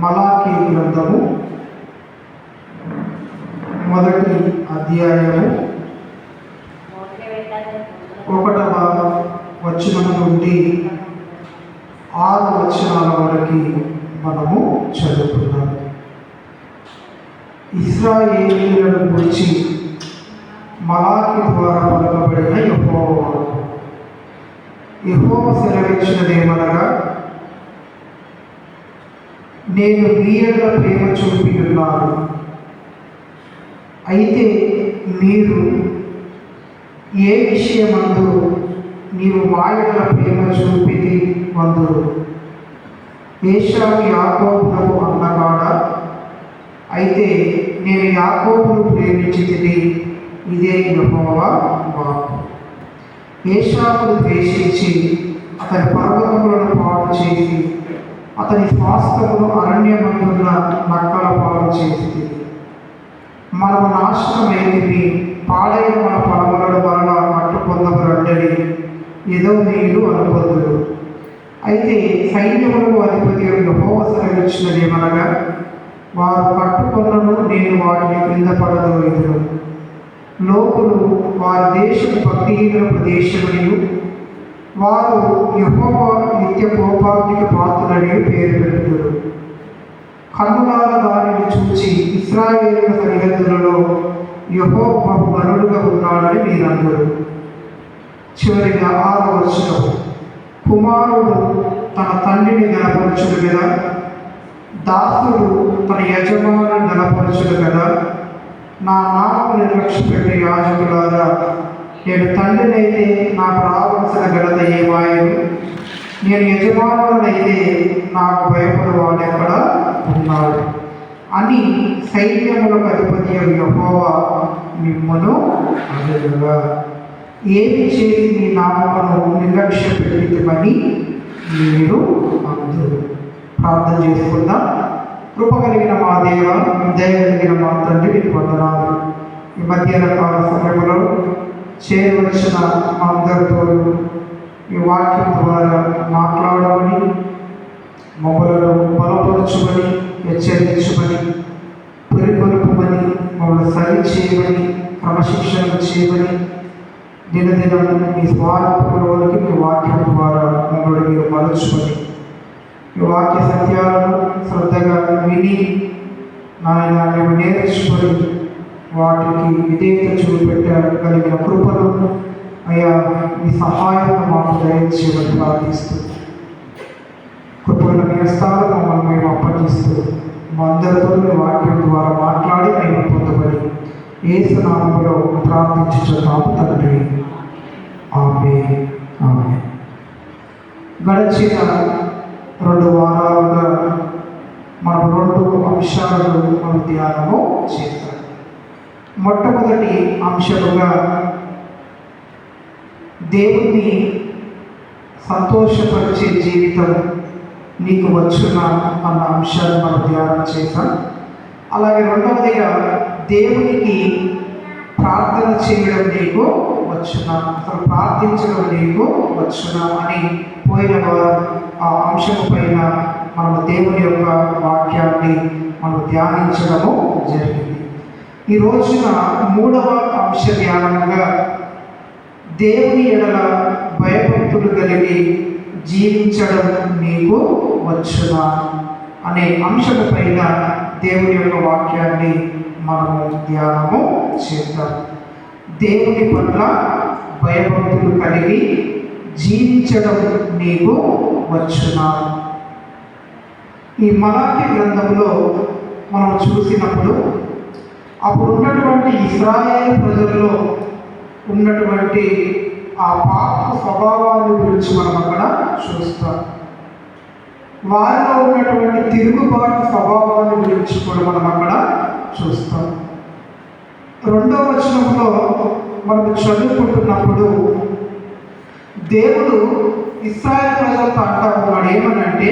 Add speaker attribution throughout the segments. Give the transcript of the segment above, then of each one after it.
Speaker 1: మలాకీ గ్రంథము మొదటి అధ్యాయము 1వ వచనం నుండి 6 వచనాల వరకు మనము చదువుకున్నాం. ఇశ్రాయేలీయులను గురించి మలాకీ ద్వారా పలుకబడిన యెహోవా సెలవిచ్చినదేమనగా, నేను మీ యెడల ప్రేమ చూపి ఉన్నాను, అయితే మీరు ఏ విషయమందు నీవు మా యెడల ప్రేమ చూపితి వందురు. ఏశావు యాకోబునకు అన్నగాడా, అయితే నేను యాకోబును ప్రేమించితిని, ఇదే యెహోవా వాక్కు. ఏశావును ద్వేషించి అతని పర్వతములను పాడు చేసి అతని స్వాస్థ్యమును అరణ్యమందున్న నక్కల పాలు చేసింది. మనము నాశనమైంది, పాడైన మన పొలములను వలన మట్టు పొందబడని ఎదోమీయులు అనుకొందురు. అయితే సైన్యములకు అధిపతి యెహోవా సెలవిచ్చినదేమనగా, వారు పట్టుకొన్నను, నేను వాటిని క్రింద పడదోయుదును. లోకులు వారి దేశపు భక్తిహీన ప్రదేశమనియు వారు యెహోవా నిత్య కోపాగ్నికి పాత్రులని పేరు పెట్టుదురు. కన్నులార దానిని చూచి ఇశ్రాయేలు సరిహద్దులలో యెహోవా బలుడుగా ఉన్నాడని మీరందరూ. చివరిగా 6వ వచనం, కుమారుడు తన తండ్రిని గణపరచుడు కదా, దాసుడు తన యజమానుని గణపరచుడు కదా. నా నామము నిర్లక్ష్యపెట్టే యాజకులారా, నేను తండ్రినైతే నాకు రావలసిన ఘనత ఏమాయను? నేను యజమానులనైతే నాకు భయపడు వాడెక్కడ ఉన్నాడు అని సైన్యములకు అధిపతి యెహోవా మిమ్మును అడుగగా, ఏమి చేసి నీ నామమును నిర్లక్ష్య పెట్టిమని మీరు అందరూ. ప్రార్థన చేసుకుందాం. కృప కలిగిన మా దేవ, దయ కలిగిన మా తండ్రి, నీకు వందనాలు. ఈ మధ్యాహ్న కాల సమయంలో చేయవలసిన మా అందరితో ఈ వాక్యం ద్వారా మాట్లాడమని, మమ్మలను బలపరచుమని, హెచ్చరించమని, పరిపరుపమని, మమ్మల్ని సరి చేయమని, క్రమశిక్షణ చేయమని, దినదినం మీ స్వార్థంలోనికి మీ వాక్యం ద్వారా మమ్మల్ని మీరు మలచుమని, ఈ వాక్య సత్యాలను శ్రద్ధగా విని నాయన మేము నేర్చుకొని వాటికి విధేయత చూపెట్టగలిగిన కృపను అయ్యా మీ సహాయం మాకు దయచేయమని ప్రార్థిస్తూ, కృపను మీ హస్తాలు మమ్మల్ని మేము అప్పగిస్తూ, మా అందరితో మీ వాక్యం ద్వారా మాట్లాడి మేము పొందబడి యేసు నామములో ప్రార్థించుచున్నాము తండ్రి. ఆమేన్. ఆమేన్. గడిచిన 2 వారాలుగా మనం 2 అంశాలను మనం ధ్యానము చేస్తాం. మొట్టమొదటి అంశముగా దేవుణ్ణి సంతోషపరిచే జీవితం నీకు వచ్చునా అన్న అంశాన్ని మనం ధ్యానం చేశాం. అలాగే రెండవదిగా దేవునికి ప్రార్థన చేయడం నీకు వచ్చునా, అసలు ప్రార్థించడం నీకు వచ్చునా అని పోయిన ఆ అంశము పైన మనము దేవుని యొక్క వాక్యాన్ని మనం ధ్యానించడము జరిగింది. ఈ రోజున 3వ అంశ ధ్యానంగా దేవుని ఎడల భయభక్తులు కలిగి జీవించడం నీకు వచ్చునా అనే అంశము పైన దేవుని యొక్క వాక్యాన్ని మనము ధ్యానము చేద్దాం. దేవుని పట్ల భయభక్తులు కలిగి జీవించడం నీకు వచ్చునా. ఈ మలాకీ గ్రంథంలో మనం చూసినప్పుడు అప్పుడు ఉన్నటువంటి ఇశ్రాయేలు ప్రజల్లో ఉన్నటువంటి ఆ పాప స్వభావాన్ని గురించి మనం అక్కడ చూస్తాం. వారిలో ఉన్నటువంటి తిరుగుబాటు స్వభావాన్ని గురించి కూడా మనం అక్కడ చూస్తాం. 2వ వచనంలో మనం చదువుకుంటున్నప్పుడు దేవుడు ఇశ్రాయేలు ప్రజలతో అంటా ఉన్నాడు, ఏమనంటే,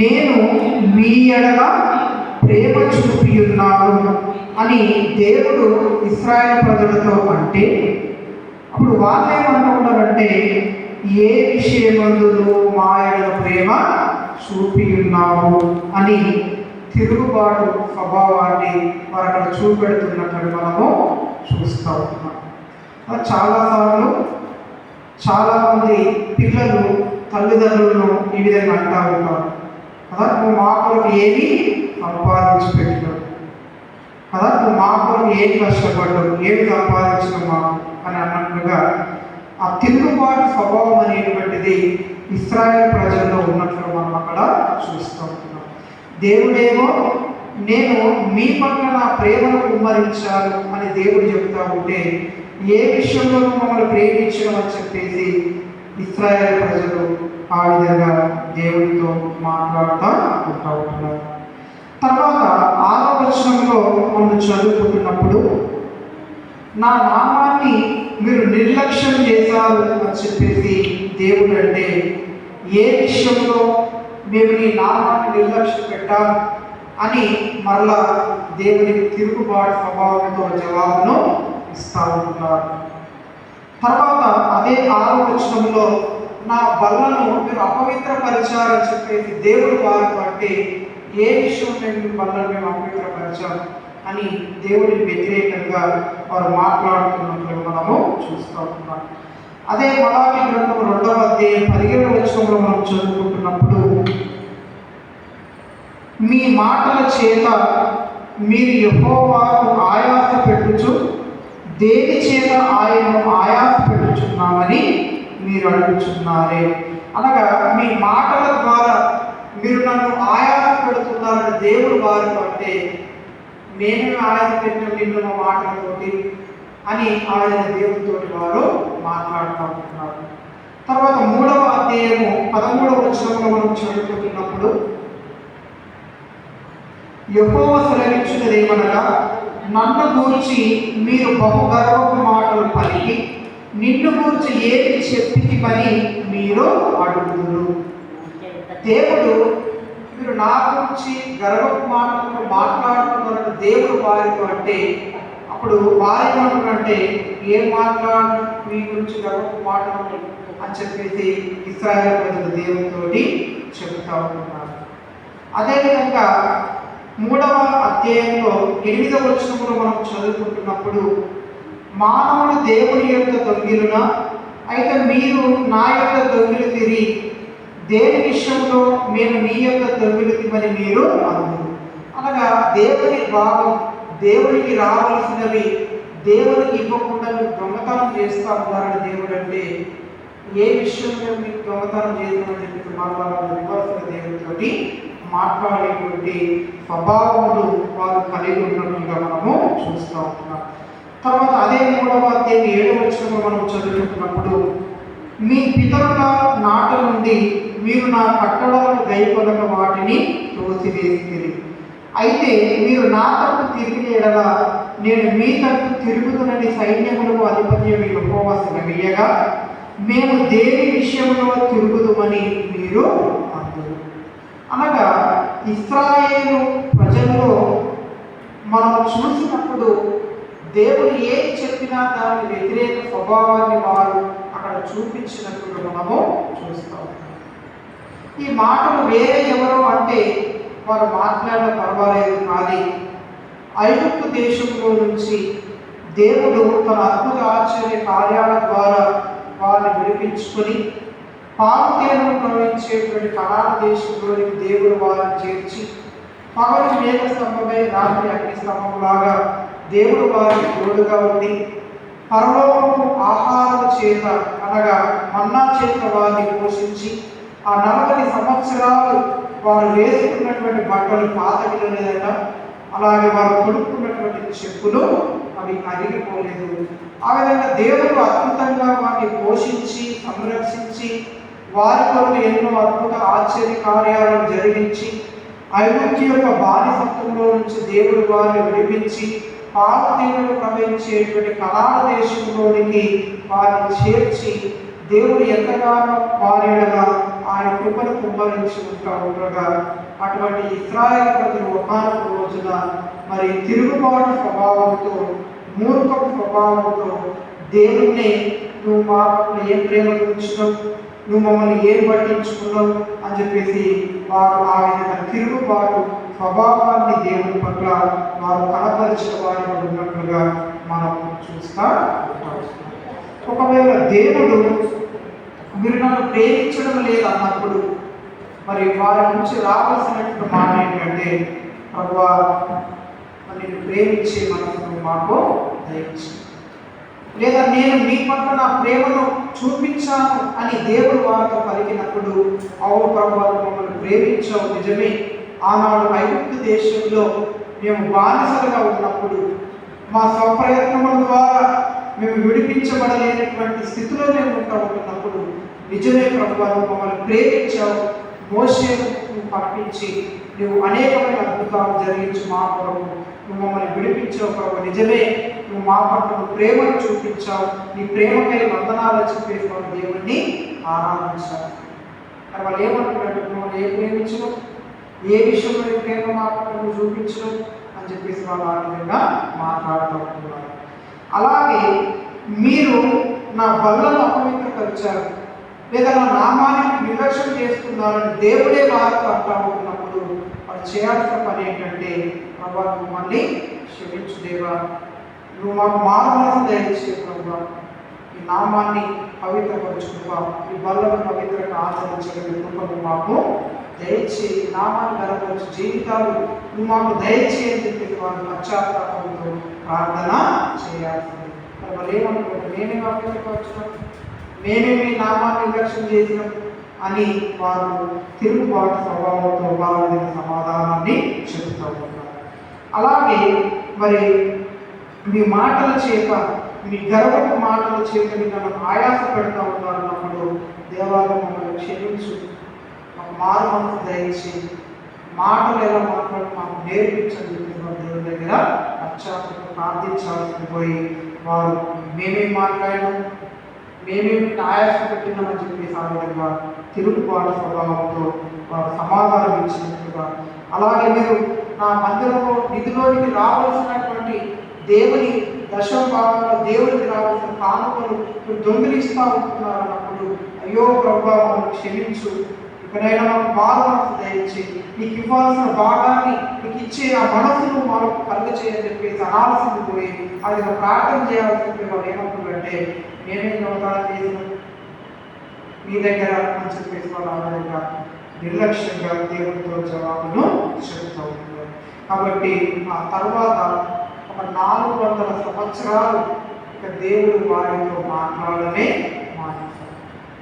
Speaker 1: నేను మీ ఎడల ప్రేమ చూపి ఉన్నాను అని దేవుడు ఇశ్రాయేలు ప్రజలతో అంటే, అప్పుడు వాళ్ళు ఏమంటున్నారంటే, ఏ విషయమందును మా ఎడల ప్రేమ చూపి ఉన్నావు అని తిరుగుబాటు స్వభావాన్ని వారు అక్కడ చూపెడుతున్నట్లు మనము చూస్తూ ఉన్నాం. చాలాసార్లు చాలామంది పిల్లలు తల్లిదండ్రులను ఈ విధంగా అంటూ ఉంటారు కదా, నువ్వు మా కొరకు ఏమి సంపాదించి పెట్టినావు కదా, నువ్వు మా కొరకు ఏం కష్టపడ్డావు, ఏమి సంపాదించడం మాకు అని అన్నట్లుగా ఆ తిరుగుబాటు స్వభావం అనేటువంటిది ఇశ్రాయేలు ప్రజల్లో ఉన్నట్లు మనం అక్కడ చూస్తూ ఉంటున్నాం. దేవుడేమో నేను మీ పట్ల నా ప్రేమను కుమ్మరించాను అని దేవుడు చెప్తా ఉంటే, ఏ విషయంలో మమ్మల్ని ప్రేమించడం అని చెప్పేసి ఇశ్రాయేలు ప్రజలు ఆ విధంగా దేవుడితో మాట్లాడుతూ ఉంటా ఉంటున్నారు. తర్వాత 6వ వచనంలో మనం చదువుకుంటున్నప్పుడు, నా నామాన్ని మీరు నిర్లక్ష్యం చేశారు అని చెప్పేసి దేవుడు అంటే, ఏ విషయంలో మేము నీ నామాన్ని నిర్లక్ష్యం పెట్టాం అని మరలా దేవునికి తిరుగుబాటు స్వభావంతో జవాబును ఇస్తూ ఉంటున్నారు. తర్వాత అదే 6వ వచనంలో, నా బలను మీరు అపవిత్రపరిచారని చెప్పేసి దేవుడు వారితో అంటే, ఏ విషయం మీ బలను మేము అపవిత్రపరిచాం అని దేవుడికి వ్యతిరేకంగా వారు మాట్లాడుతున్నట్లు మనము చూస్తూ ఉన్నాం. అదే మలాకి గ్రంథం 2వ అధ్యాయం 17వ వచనంలో మనం చదువుకుంటున్నప్పుడు, మీ మాటల చేత మీరు యెహోవాను ఆయాస పెట్టుచు దేని చేత ఆయనను ఆయాస పెట్టుచున్నామని మీరు అడుగుచున్నారే. అనగా మీ మాటల ద్వారా మీరు నన్ను ఆయాస పెడుతున్నారని దేవుడు వారితో అంటే, నేను ఆయాస పెట్టిన నిన్ను మా మాటలతోటి అని ఆయన దేవుడితోటి వారు మాట్లాడుతూ ఉంటున్నారు. తర్వాత 3వ అధ్యాయము 13వ వచనంలో మనం చదువుకుంటున్నప్పుడు, యెహోవా సెలవిచ్చినదేమనగా, నన్ను గూర్చి మీరు బహు గర్వపు మాటలు పలికి నిన్ను గూర్చి ఏది చెప్పిమని మీరు అడుగుదురు. దేవుడు మీరు నా గురించి గర్వపు మాటలు మాట్లాడుతున్నారని దేవుడు వారితో అంటే, అప్పుడు వారి ఏమంటారంటే, ఏం మాట్లాడు మీ గురించి గర్వపు మాటలు అని చెప్పేసి ఇశ్రాయేలు ప్రజలు దేవునితోటి చెబుతూ ఉంటున్నారు. అదేవిధంగా 3వ అధ్యాయంలో 8వ వచనంలో మనం చదువుకుంటున్నప్పుడు, మానవుడు దేవుని యొక్క దొంగిలునా, అయితే మీరు నా యొక్క దొంగిలు తిరిగి దేని విషయంలో మేము నీ యొక్క దొంగిలు తిమని మీరు అందురు. అనగా దేవుని భాగం, దేవునికి రావాల్సినవి దేవునికి ఇవ్వకుండా మీరు దొంగతనం చేస్తూ ఉన్నారని దేవుడు అంటే, ఏ విషయంలో మీకు దొంగతనం చేస్తామని చెప్పి మాట్లాడాల్సిన దేవుడితోటి మాట్లాడేటువంటి స్వభావములు వారు కలిగి ఉన్నట్లుగా మనము చూస్తూ ఉంటున్నాం. తర్వాత అదే 3వ అధ్యాయం 7వ వచనంలో మనం చదువుకుంటున్నప్పుడు, మీ పితరుల నాట నుండి మీరు నా కట్టడలను గైకొనక వాటిని తోసివేసిరి. అయితే మీరు నా తట్టు తిరిగిన ఎడల నేను మీ తట్టు తిరుగుతున్నది సైన్యములకు అధిపత్యం యెహోవా సెలవీయగా, మేము దేని విషయంలో తిరుగుదుమని మీరు అందురు. అనగా ఇశ్రాయేలు ప్రజల్లో మనం చూసినప్పుడు దేవుడు ఏది చెప్పినా దాని వ్యతిరేక స్వభావాన్ని వారు అక్కడ చూపించినట్టుగా మనము చూస్తాం. ఈ మాటలు వేరే ఎవరో అంటే వారు మాట్లాడడం పర్వాలేదు, కానీ ఐగుప్తు దేశంలో నుంచి దేవుడు తన అద్భుత ఆశ్చర్య కార్యాల ద్వారా వారిని విడిపించుకొని పాలుతేనను ప్రవహించేటువంటి కనాన దేశంలోనికి దేవుడు వారిని చేర్చి, పగలు మేఘ స్తంభమై రాత్రి అగ్ని స్తంభంలాగా దేవుడు వారికి తోడుగా ఉండి, పరలోకపు ఆహారం చేత అనగా మన్నా చేత వారిని పోషించి, ఆ 40 సంవత్సరాలు వారు వేసుకున్నటువంటి బట్టలు పాతగిలలేదట, అలాగే వారు కొనుక్కున్నటువంటి చెప్పులు అవి అరిగిపోలేదు. ఆ విధంగా దేవుడు అద్భుతంగా వారిని పోషించి సంరక్షించి వారి కొరకు ఎన్నో అద్భుత ఆశ్చర్య కార్యాలను జరిగించి, ఐగుప్తు యొక్క బానిసత్వంలో నుంచి దేవుడు వారిని విడిపించి పాలుతేనెలు ప్రవహించేటువంటి కనాన దేశంలోనికి వారిని చేర్చి, దేవుడు ఎంతగానో వారి ఆయన కృపను కుమ్మరించి ఉండగా, అటువంటి ఇశ్రాయేలు ప్రజలు ఒకానొక రోజున మరి తిరుగుబాటు స్వభావంతో, మూర్ఖపు స్వభావంతో దేవుణ్ణి నువ్వు మా పట్ల ఏం ప్రేమ ఉంచినావు, నువ్వు మమ్మల్ని ఏం పట్టించుకున్నావు అని చెప్పేసి వారు ఆ విధంగా తిరుగుబాటు స్వభావాన్ని దేవుని పట్ల వారు కనపరిచిన వారిగా ఉన్నట్లుగా మనం చూస్తా ఉంటాం. ఒకవేళ దేవుడు మీరు నన్ను ప్రేమించడం లేదన్నప్పుడు మరి వారి నుంచి రావాల్సినటువంటి మాట ఏంటంటే, ప్రభువా నేను ప్రేమించే మనసును మాకు దయచేయి, లేదా నేను మీ పట్ల నా ప్రేమను చూపించాను అని దేవుడు వారితో పలికినప్పుడు, అవును ప్రభువా మమ్మల్ని ప్రేమించావు నిజమే, ఆనాడు ఐగుప్తు దేశంలో మేము బానిసలుగా ఉన్నప్పుడు మా స్వప్రయత్నముల ద్వారా మేము విడిపించబడలేనటువంటి స్థితిలో మేము ఉంటున్నప్పుడు నిజమే ప్రభువా మమ్మల్ని ప్రేమించావు, మోషేను పంపించి నువ్వు అనేకమైన అద్భుతాలు జరిగించు మా కొరకు నువ్వు మమ్మల్ని విడిపించావు ప్రభు, నిజమే నువ్వు మా పట్ల ప్రేమను చూపించావు, నీ ప్రేమకై వందనాలు చెప్పేసి వాళ్ళు దేవుణ్ణి ఆరాధించారు. కానీ వాళ్ళు ఏమంటున్నట్టు మమ్మల్ని ఏ ప్రేమించడం, ఏ విషయంలో నీ ప్రేమ మా పట్ల చూపించడం అని చెప్పేసి వాళ్ళు ఆ విధంగా మాట్లాడుతూ ఉంటున్నారు. అలాగే మీరు నా బల్లను అపవిత్రపరిచారు, లేదా నా నామాన్ని నిర్లక్ష్యం చేస్తున్నారని దేవుడే వారితో అంటా ఉంటున్నప్పుడు వాళ్ళు చేయాల్సిన పని ఏంటంటే, ప్రభా మమ్మల్ని క్షమించు దేవా, నువ్వు మాకు మారుమనసు దయచే ప్రభా, ఈ నామాన్ని పవిత్రపరచుకువా, ఈ బల్లను పవిత్రంగా ఆచరించగలిగే కృపను మాకు దయచే, నామాన్ని గలపరచు జీవితాలు నువ్వు మాకు దయచే అని చెప్పి వాళ్ళు పశ్చాత్తాపంతో ప్రార్థన చేయాల్సింది. వాళ్ళు ఏమంటున్నారు, నేనే పవిత్రపరచున్నాను, మేమే మీ నామాన్ని నిర్లక్ష్యం చేసినాం అని వారు తిరుగుబాటు స్వభావంతో వారి సమాధానాన్ని చెబుతూ ఉన్నారు. అలాగే మరి మీ మాటల చేత, మీ గర్వపు మాటల చేత నన్ను ఆయాస పెడతా ఉన్నారు అన్నప్పుడు, దేవాలయం మమ్మల్ని క్షమించు, మాకు మారు మనసు దయచి మాటలు ఎలా మాట్లాడి మాకు నేర్పించని చెప్పిన దేవుని దగ్గర పశ్చాత్తాపంతో ప్రార్థించాల్సి పోయి వారు మేమేం మాట్లాడినాం, మేమేమి ఆయాస పెట్టినామని చెప్పి ఆ విధంగా తిరుగుబాటు స్వభావంతో వారు సమాధానం ఇచ్చినట్టుగా, అలాగే మీరు నా మందిరంలో నిధిలోనికి రావాల్సినటువంటి దేవుని దశమ భాగంలో దేవుడికి రావాల్సిన కానుకలు మీరు దొంగిలిస్తూ ఉంటున్నారు అన్నప్పుడు, అయ్యో ప్రభువా మమ్మల్ని క్షమించు, ఇక్కడైనా మాకు బాధ మనసు దయచి నీకు ఇవ్వాల్సిన భాగాన్ని నీకు ఇచ్చే ఆ మనసును మనకు కలుగ చేయని చెప్పేసి అనాల్సింది పోయి అది ప్రార్థన చేయాల్సింది. వాళ్ళు ఏమంటున్నారంటే, నేనేం దొంగతనం చేసిన మీ దగ్గర అని చెప్పేసి వాళ్ళు ఆ విధంగా నిర్లక్ష్యంగా దేవుడితో జవాబును చెబుతూ ఉన్నారు. కాబట్టి ఆ తర్వాత ఒక 400 సంవత్సరాలు ఇక దేవుడు వారితో మాట్లాడమే మానేశారు.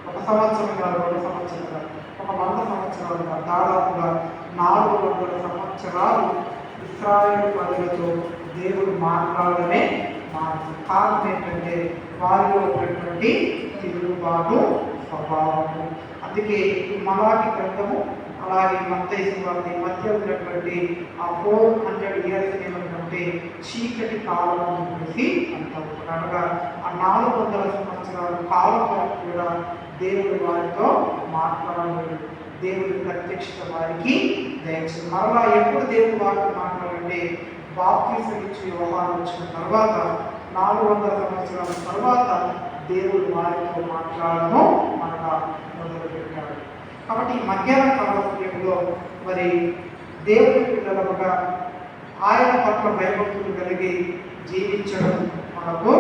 Speaker 1: 1 సంవత్సరం కాదు, 2 సంవత్సరం కాదు, ఒక 100 సంవత్సరాలు కాదు, దాదాపుగా 400 సంవత్సరాలు ఇశ్రాయేలు ప్రజలతో దేవుడు మాట్లాడమే మానేశారు. కారణం ఏంటంటే వారిలో ఉన్నటువంటి తిరుగుబాటు స్వభావము. అందుకే మలాకి గ్రంథము అలాగే మత్తయి సువార్త మధ్య ఉన్నటువంటి ఆ 400 years ఏమంటే చీకటి కాలం అని చెప్పేసి అంటారు. అనగా ఆ 400 సంవత్సరాల కాలం వరకు కూడా దేవుడు వారితో మాట్లాడలేదు, దేవుడి ప్రత్యక్షత వారికి దయచేసి. మరలా ఎప్పుడు దేవుడు వారితో మాట్లాడంటే బాప్తిసం ఇచ్చి యోహాను వచ్చిన తర్వాత 400 సంవత్సరాల తర్వాత దేవుడు వారితో మాట్లాడము మనగా మొదలుపెట్టాడు. కాబట్టి మధ్యాహ్న కాల సమయంలో మరి దేవుడి పిల్లలుగా ఆయన పట్ల భయభక్తులు కలిగి జీవించడం మనకు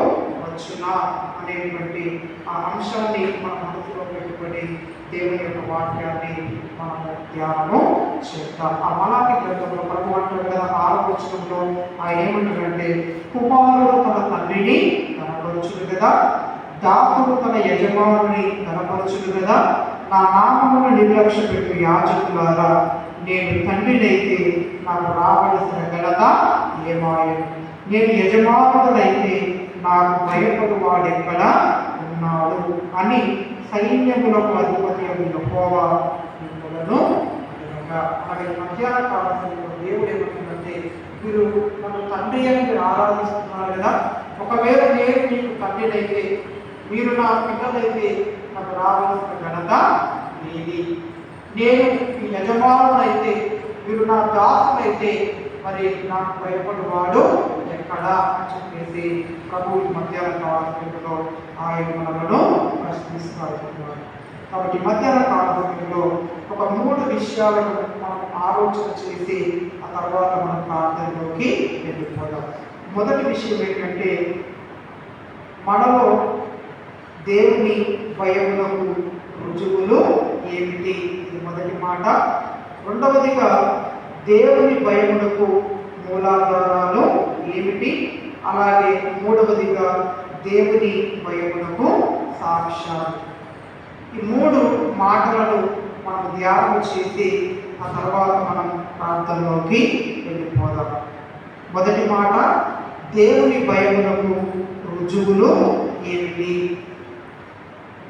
Speaker 1: వచ్చునా అనేటువంటి ఆ అంశాన్ని మన మనసులో పెట్టుకొని దేవుని యొక్క వాక్యాన్ని మనము ధ్యానము చేద్దాం. ఆ మలాకి గ్రంథంలో ప్రభు అంటారు కదా, 6వ వచనంలో ఆయన ఏమంటారంటే, కుమారుడు తన తండ్రిని కనపరచును కదా, దాసుడు తన యజమానుని కనపరచును కదా, నా నామమును నిర్లక్ష్య పెట్టు యాజకులారా, నేను తండ్రినైతే నాకు రావలసిన ఘనత ఏమాయను, నేను యజమానుడైతే నాకు భయపడు వాడెక్కడ ఉన్నాడు అని సైన్యములకు అధిపతి యెహోవా మిమ్ములను అనగా. అలాగే మధ్యాహ్న కాల సమయంలో దేవుడు ఏమంటుందంటే, మీరు మన తండ్రి అని మీరు ఆరాధిస్తున్నారు కదా, ఒకవేళ నేను మీకు తండ్రినైతే, మీరు నా పిల్లలైతే నాకు రావాల్సిన ఘనత ఏది, నేను మీ యజమానుడైతే, మీరు నా దాసులైతే మరి నాకు భయపడేవాడు ఎక్కడా అని చెప్పేసి ప్రభు మధ్యాహ్న కాల సమయంలో ఆయన మనలను ప్రశ్నిస్తారు. కాబట్టి మధ్యాహ్న కాలంలో ఒక 3 విషయాలను మనం ఆలోచన చేసి ఆ తర్వాత మనం ప్రార్థనలోకి వెళ్ళిపోదాం. మొదటి విషయం ఏంటంటే, మనలో దేవుని భయములకు రుజువులు ఏమిటి? ఇది మొదటి మాట. రెండవదిగా, దేవుని భయములకు మూలాధారాలు ఏమిటి? అలాగే మూడవదిగా, దేవుని భయములకు సాక్ష్యాలు. ఈ 3 మాటలను మనం ధ్యానం చేసి ఆ తర్వాత మనం ప్రార్థనలోకి వెళ్ళిపోదాం. మొదటి మాట, దేవుని భయములకు రుజువులు ఏమిటి?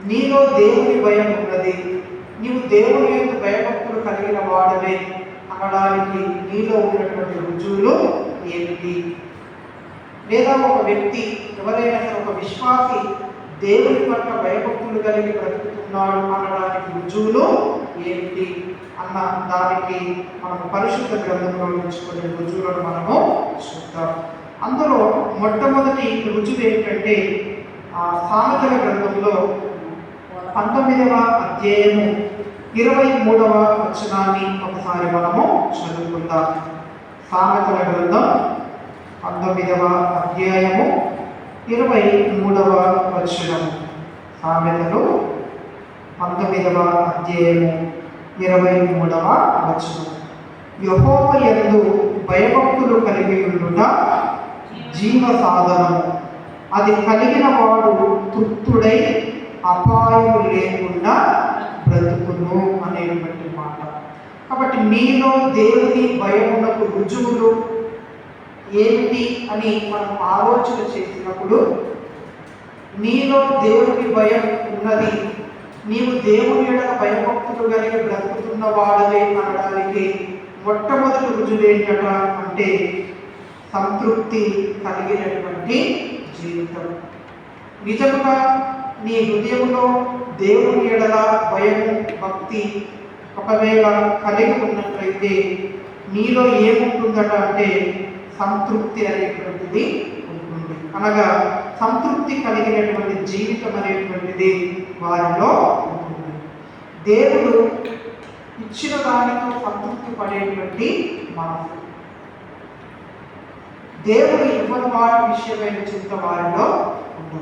Speaker 1: నీలో దేవుని భయం ఉన్నది, నీవు దేవుని యొక్క భయభక్తులు కలిగిన వాడవే అనడానికి నీలో ఉన్నటువంటి రుజువులు ఏమిటి? లేదా ఒక వ్యక్తి, ఎవరైనా సరే ఒక విశ్వాసి దేవుని పట్ల భయభక్తులు కలిగి బ్రతుకుతున్నాడు అనడానికి రుజువులు ఏమిటి అన్న దానికి మనము పరిశుద్ధ గ్రంథంలో ఉంచుకునే రుజువులను మనము చూద్దాం. అందులో మొట్టమొదటి రుజువు ఏంటంటే, సామెతల గ్రంథంలో 19వ అధ్యాయము 23వ వచనాన్ని ఒకసారి మనము చదువుకుందాం. సామెతల గ్రంథం 19వ అధ్యాయము 23వ వచనం. సామెతలు 19వ అధ్యాయము 23వ వచనం. యెహోవా యందు భయభక్తులు కలిగి ఉండుట జీవ సాధనము, అది కలిగిన వాడు తృప్తుడై అపాయము లేకుండా బ్రతుకును అనేటువంటి మాట. కాబట్టి మీలో దేవుని భయమునకు రుజువులు ఏమిటి అని మనం ఆలోచన చేసినప్పుడు, నీలో దేవుని భయం ఉన్నది, నీవు దేవుని ఎడల భయభక్తులు కలిగి బ్రతుకుతున్న వాడవే అనడానికి మొట్టమొదటి రుజువు ఏంటట అంటే, సంతృప్తి కలిగినటువంటి జీవితం. నిజంగా నీ హృదయంలో దేవుని ఎడల భయము, భక్తి ఒకవేళ కలిగి ఉన్నట్లయితే నీలో ఏముంటుందట అంటే సంతృప్తి అనేటువంటిది ఉంటుంది. అనగా సంతృప్తి కలిగినటువంటి జీవితం అనేటువంటిది వారిలో ఉంటుంది. దేవుడు ఇచ్చిన దానితో సంతృప్తి పడేటువంటి మనసు, దేవుడు ఇవ్వని వారి విషయమైన చింత వారిలో ఉండదు.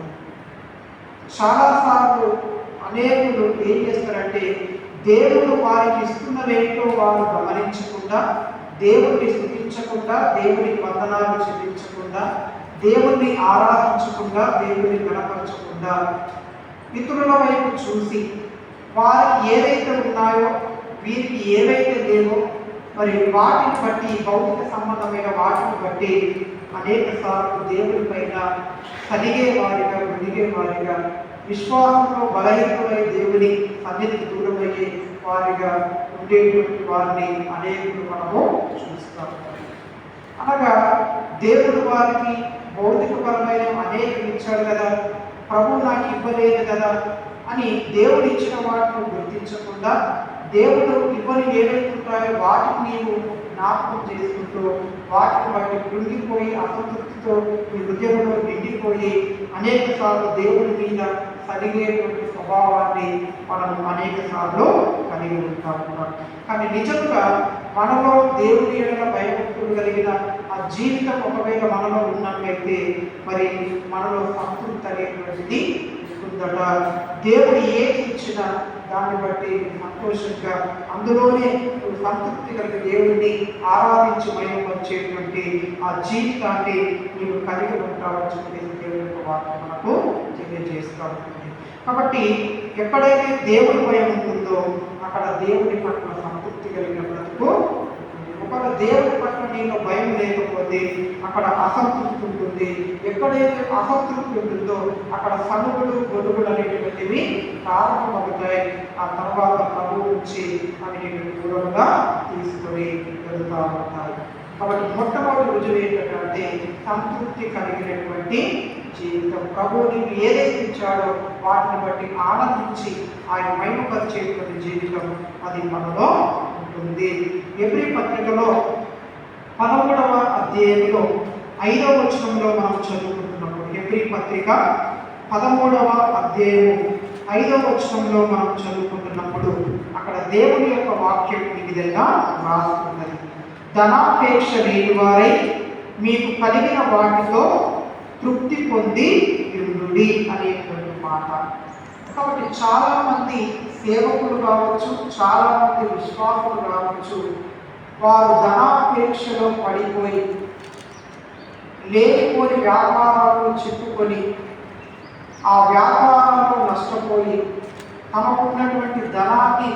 Speaker 1: చాలాసార్లు అనేకులు ఏం చేస్తారంటే, దేవుడు వారికి ఇస్తున్నవేంటో వారు గమనించకుండా, దేవుడిని స్తుతించకుండా, దేవునికి వందనాలు చెల్లించకుండా, దేవుణ్ణి ఆరాధించకుండా, దేవుడిని గణపరచకుండా ఇతరుల వైపు చూసి వారికి ఏదైతే ఉన్నాయో వీరికి ఏవైతే లేవో మరి వాటిని బట్టి, భౌతిక సంబంధమైన వాటిని బట్టి అనేక సార్లు దేవుడి పైన కలిగే వారిగా, వెలిగే వారిగా, విశ్వాసంలో బలహీనులై దేవుని సన్నిధికి దూరమయ్యే వారిగా ఉండేటువంటి వారిని అనేకులు మనము చూస్తాము. అనగా దేవుడు వారికి భౌతికపరమైన అనేకం ఇచ్చాడు కదా, ప్రభువు నాకు ఇవ్వలేదు కదా అని దేవుడు ఇచ్చిన వాటిని గుర్తించకుండా, దేవుడు ఇవ్వని ఏవైతే ఉంటాయో వాటిని నీవు జ్ఞాపకం చేసుకుంటూ వాటిని బట్టి కృంగిపోయి అసంతృప్తితో నీ హృదయంలో నిండిపోయి అనేక సార్లు దేవుడి మీద సరిగేటువంటి స్వభావాన్ని మనం అనేక సార్లు కలిగి ఉంటాము. కానీ నిజంగా మనలో దేవుడి యొక్క భయభక్తులు కలిగిన ఆ జీవితం ఒకవేళ మనలో ఉన్నట్లయితే మరి మనలో సంతృప్తి అనేటువంటిది ఉందట. దేవుడు ఏది ఇచ్చినా దాన్ని బట్టి సంతోషంగా అందులోనే సంతృప్తి కలిగి దేవుడిని ఆరాధించి మహిమపరిచేటువంటి ఆ జీవితాన్ని నీవు కలిగి ఉంటావని చెప్పేసి దేవుడి యొక్క వాక్యం మనకు తెలియజేస్తూ ఉంటుంది. కాబట్టి ఎక్కడైతే దేవుడి భయం ఉంటుందో అక్కడ దేవుడి పట్ల సంతృప్తి కలిగిన బ్రతుకు. ఒకవేళ దేవుడి పట్ల నీలో భయం లేకపోతే అక్కడ అసంతృప్తి ఉంటుంది. ఎక్కడైతే అసంతృప్తి ఉంటుందో అక్కడ సనుగులు, గొడుగులు అనేటువంటివి ప్రారంభమవుతాయి. ఆ తర్వాత ప్రభువు నుంచి అవి నేను దూరంగా తీసుకొని వెళ్తూ ఉంటాయి. కాబట్టి మొట్టమొదటి రుజువు ఏంటంటే సంతృప్తి కలిగినటువంటి జీవితం. ప్రభువు నీకు ఏదైతే ఇచ్చాడో వాటిని బట్టి ఆనందించి ఆయన మహిమపరిచేటువంటి జీవితం అది మనలో ఉంటుంది. ఎబ్రీ పత్రికలో 11వ అధ్యాయంలో 5వ వచనంలో మనం చదువుకుంటున్నప్పుడు, ఎబ్రీ పత్రిక 13వ అధ్యాయము 5వ వచనంలో మనం చదువుకుంటున్నప్పుడు అక్కడ దేవుని యొక్క వాక్యం ఈ విధంగా రాస్తున్నది. ధనాపేక్ష లేని వారై మీకు కలిగిన వాటితో తృప్తి పొంది ఉండుడి అనేటువంటి మాట. కాబట్టి చాలామంది సేవకులు కావచ్చు, చాలామంది విశ్వాసులు కావచ్చు, వారు ధనాపేక్షలో పడిపోయి లేనిపోని వ్యాపారాలు చెప్పుకొని ఆ వ్యాపారంలో నష్టపోయి తమకున్నటువంటి ధనాన్ని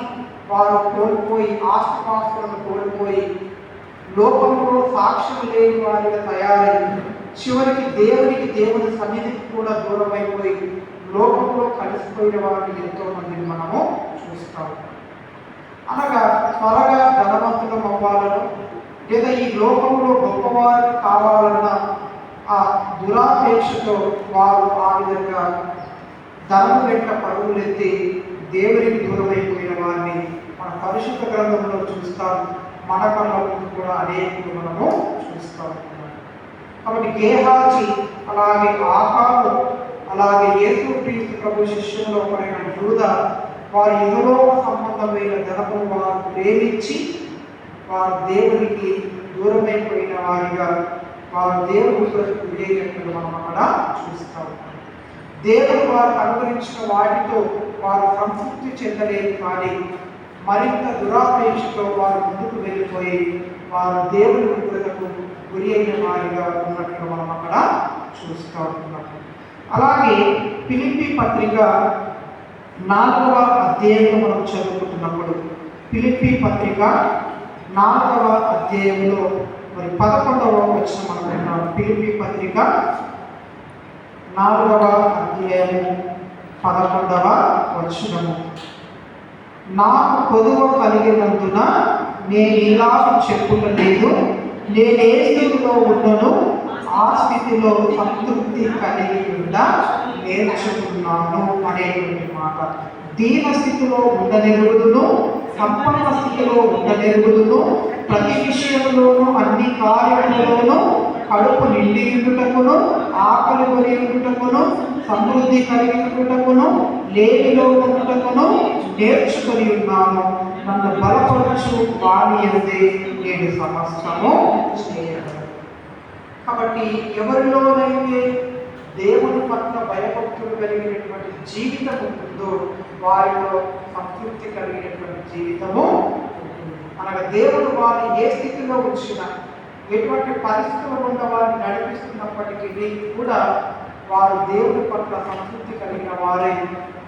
Speaker 1: వారు కోల్పోయి ఆస్తిపాస్తులను కోల్పోయి లోకంలో సాక్ష్యం లేని వారిగా తయారై చివరికి దేవుని సన్నిధికి కూడా దూరం అయిపోయి లోకంలో కలిసిపోయిన వారిని ఎంతో మందిని మనము చూస్తాము. అనగా త్వరగా ధనవంతులం అవ్వాలను లేదా ఈ లోకంలో గొప్పవారు కావాలన్న ఆ దురాపేక్షతో వారు ఆ విధంగా ధనము వెంట పరుగులెత్తి దేవునికి దూరమైపోయిన వారిని మన పరిశుద్ధ గ్రంథంలో చూస్తాం. మన కళ్ళ ముందు కూడా అనేకులు మనము చూస్తాం. కాబట్టి గేహాజీ, అలాగే ఆకాను, అలాగే యేసుక్రీస్తు ప్రభు శిష్యులలో ఒకరైన యూదా వారి ఇహలోక సంబంధమైన ధనము వారు ప్రేమించి వారు దేవునికి దూరమైపోయిన వారిగా వారు దేవుని కొరకు విధేయతను మనం అక్కడ చూస్తాం. దేవుడు వారు అనుగ్రహించిన వాటితో వారు సంతృప్తి చెందలేదు, కానీ మరింత దురాపేక్షతో వారు ముందుకు వెళ్ళిపోయి వారు దేవుని ఉగ్రతకు గురి అయిన వారిగా ఉన్నట్లు మనం అక్కడ చూస్తూ ఉన్నాం. అలాగే ఫిలిప్పీ పత్రిక 4వ అధ్యాయంలో మనం చదువుకుంటున్నప్పుడు ఫిలిప్పీ పత్రిక 4వ అధ్యాయంలో మరి 11వ వచనం మనం విన్నాం. ఫిలిప్పీ పత్రిక 4వ అధ్యాయము 11వ వచనము. నాకు కొదువ కలిగినందున నేను ఇలా చెప్పుట లేదు, నేను ఏ స్థితిలో ఉన్నను ఆ స్థితిలో సంతృప్తి కలిగి నేర్చుకున్నాను అనేటువంటి మాట. దీన స్థితిలో ఉండనెరుగుదును, సంపన్న స్థితిలో ఉండనెరుగుదును, ప్రతి విషయంలోనూ అన్ని కార్యములలోనూ కడుపు నిండి ఉండుటకును, ఆకలి కొని ఉండుటకును, సమృద్ధి కలిగి ఉండుటకును, లేనిలో ఉండుటకును నేర్చుకొని ఉన్నాను. నన్ను బలపరచు వాని యందే నేను సమస్తము చేయగలను. కాబట్టి ఎవరిలోనైతే దేవుని పట్ల భయభక్తులు కలిగినటువంటి జీవితం ఉంటుందో వారిలో సంతృప్తి కలిగినటువంటి జీవితము ఉంటుంది. అనగా దేవుడు వారిని ఏ స్థితిలో ఉంచినా, ఎటువంటి పరిస్థితులు ఉన్న వారిని నడిపిస్తున్నప్పటికీ కూడా వారు దేవుని పట్ల సంతృప్తి కలిగిన వారే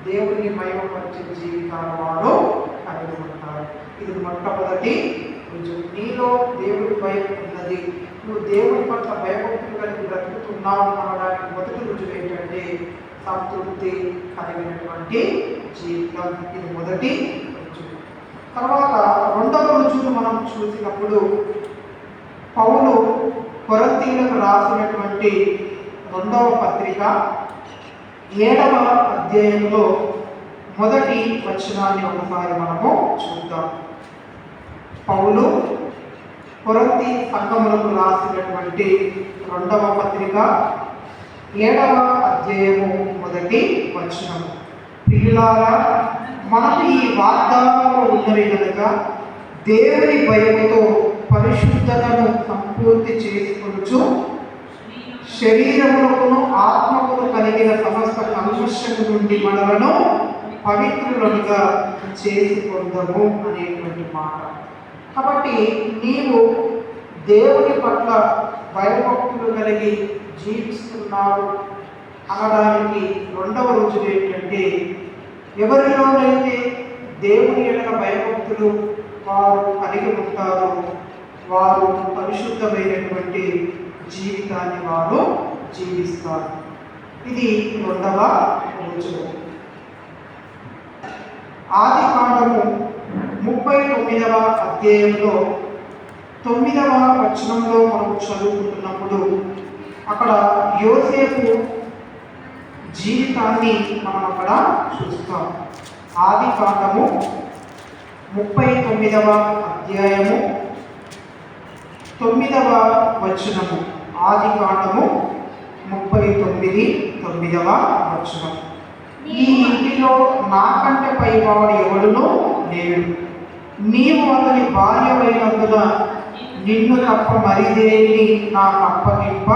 Speaker 1: దేవుని మహిమపరిచే జీవితాలు వారు కలిగి ఉంటారు. ఇది మొట్టమొదటి రుజువు. నీలో దేవుడి భయం ఉన్నది, నువ్వు దేవుని పట్ల భయభక్తులు కలిగి బ్రతుకుతున్నావు అనడానికి మొదటి రుజువు ఏంటంటే సంతృప్తి కలిగినటువంటి జీవితం. ఇది మొదటి రుజువు. తర్వాత రెండవ రుజువు మనం చూసినప్పుడు పౌలు కొరింథీయులకు రాసినటువంటి 2వ పత్రిక 7వ అధ్యాయంలో మొదటి వచనాన్ని ఒకసారి మనము చూద్దాం. పౌలు కొరింథీ సంఘములకు రాసినటువంటి 2వ పత్రిక 7వ అధ్యాయము మొదటి వచనము. ప్రియులారా, మనకు ఈ వాగ్దానంలో ఉన్నవి కనుక దేవుని భయముతో పరిశుద్ధతను సంపూర్తి చేసుకొనుచు శరీరమునకును ఆత్మకును కలిగిన సమస్త కల్మషము నుండి మనలను పవిత్రులుగా చేసుకొందము అనేటువంటి మాట. కాబట్టి నీవు దేవుని పట్ల భయభక్తులు కలిగి జీవిస్తున్నావు అనడానికి రెండవ రుజువు ఏంటంటే, ఎవరిలోనైతే దేవుని యొక్క భయభక్తులు వారు కలిగి ఉంటారో వారు పరిశుద్ధమైనటువంటి జీవితాన్ని వారు జీవిస్తారు. ఇది రెండవ రుజువు. ఆదికాండము 39వ అధ్యాయంలో 9వ వచనంలో మనం చదువుకుంటున్నప్పుడు అక్కడ యోసేపు జీవితాన్ని మనం అక్కడ చూస్తాం. ఆదికాండము 39వ అధ్యాయము 9వ వచనము. ఆదికాండము 39 9వ వచనం. ఈ ఇంటిలో నాకంటే పైవాడు ఎవడునూ లేడు. నీవు అతని భార్యమైనందున నిన్ను తప్ప మరిదేని నాకు అప్పగింప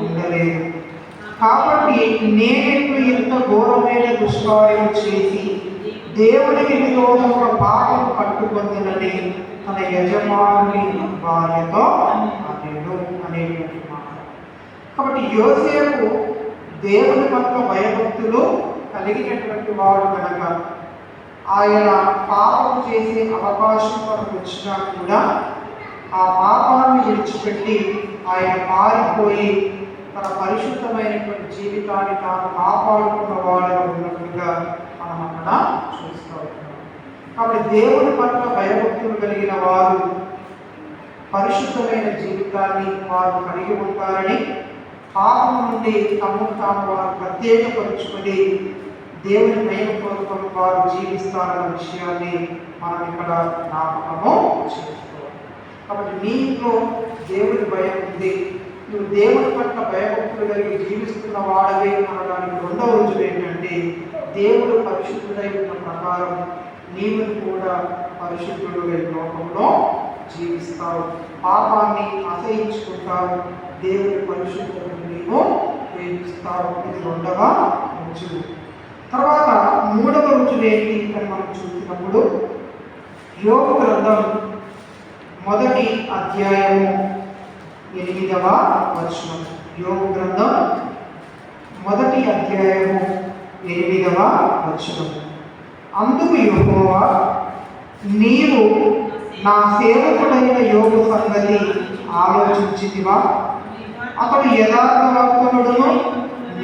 Speaker 1: ఉండలేదు. కాబట్టి నేను ఇంత ఘోరమైన దుష్కార్యం చేసి దేవునికి విరోధంగా పాపం పట్టుకొందునని తన యజమానుని భార్యతో అనేటువంటి మాట. కాబట్టి యోసేపు దేవుని పట్ల భయభక్తులు కలిగినటువంటి వాడు కనుక ఆయన పాపం చేసే అవకాశం మనకు వచ్చినా కూడా ఆ పాపాన్ని విడిచిపెట్టి ఆయన పారిపోయి తన పరిశుద్ధమైనటువంటి జీవితాన్ని తాను కాపాడుకున్న వాడుగా ఉన్నట్టుగా మనం అక్కడ చూస్తూ ఉంటాం. కాబట్టి దేవుని పట్ల భయభక్తులు కలిగిన వారు పరిశుద్ధమైన జీవితాన్ని వారు కలిగి ఉంటారని, పాపం నుండి తమను తాము వారు ప్రత్యేకపరుచుకొని దేవుని భయపూర్వకం వారు జీవిస్తారన్న విషయాన్ని మనం ఇక్కడ జ్ఞాపకము చేసుకోవాలి. కాబట్టి నీ ఇంట్లో దేవుని భయం ఉంది, నువ్వు దేవుని పట్ల భయభక్తులు కలిగి జీవిస్తున్న వాడవే అనడానికి రెండవ రుజువు ఏంటంటే, దేవుడు పరిశుద్ధుడై ఉన్న ప్రకారం నీవు కూడా పరిశుద్ధుడుగా లోకంలో జీవిస్తావు, పాపాన్ని అసహించుకుంటావు, దేవుని పరిశుద్ధతను నీవు ప్రేమిస్తావు. ఇది రెండవ రుజువు. తర్వాత మూడవ రుజువు ఏంటి అని మనం చూసినప్పుడు, యోబు గ్రంథం 1వ అధ్యాయము 8వ వచనం. యోబు గ్రంథం 1వ అధ్యాయము 8వ వచనం. అందుకు యెహోవా, నీవు నా సేవకుడైన యోబు సంగతి ఆలోచించితివా? అతడు యథార్థవంతుడును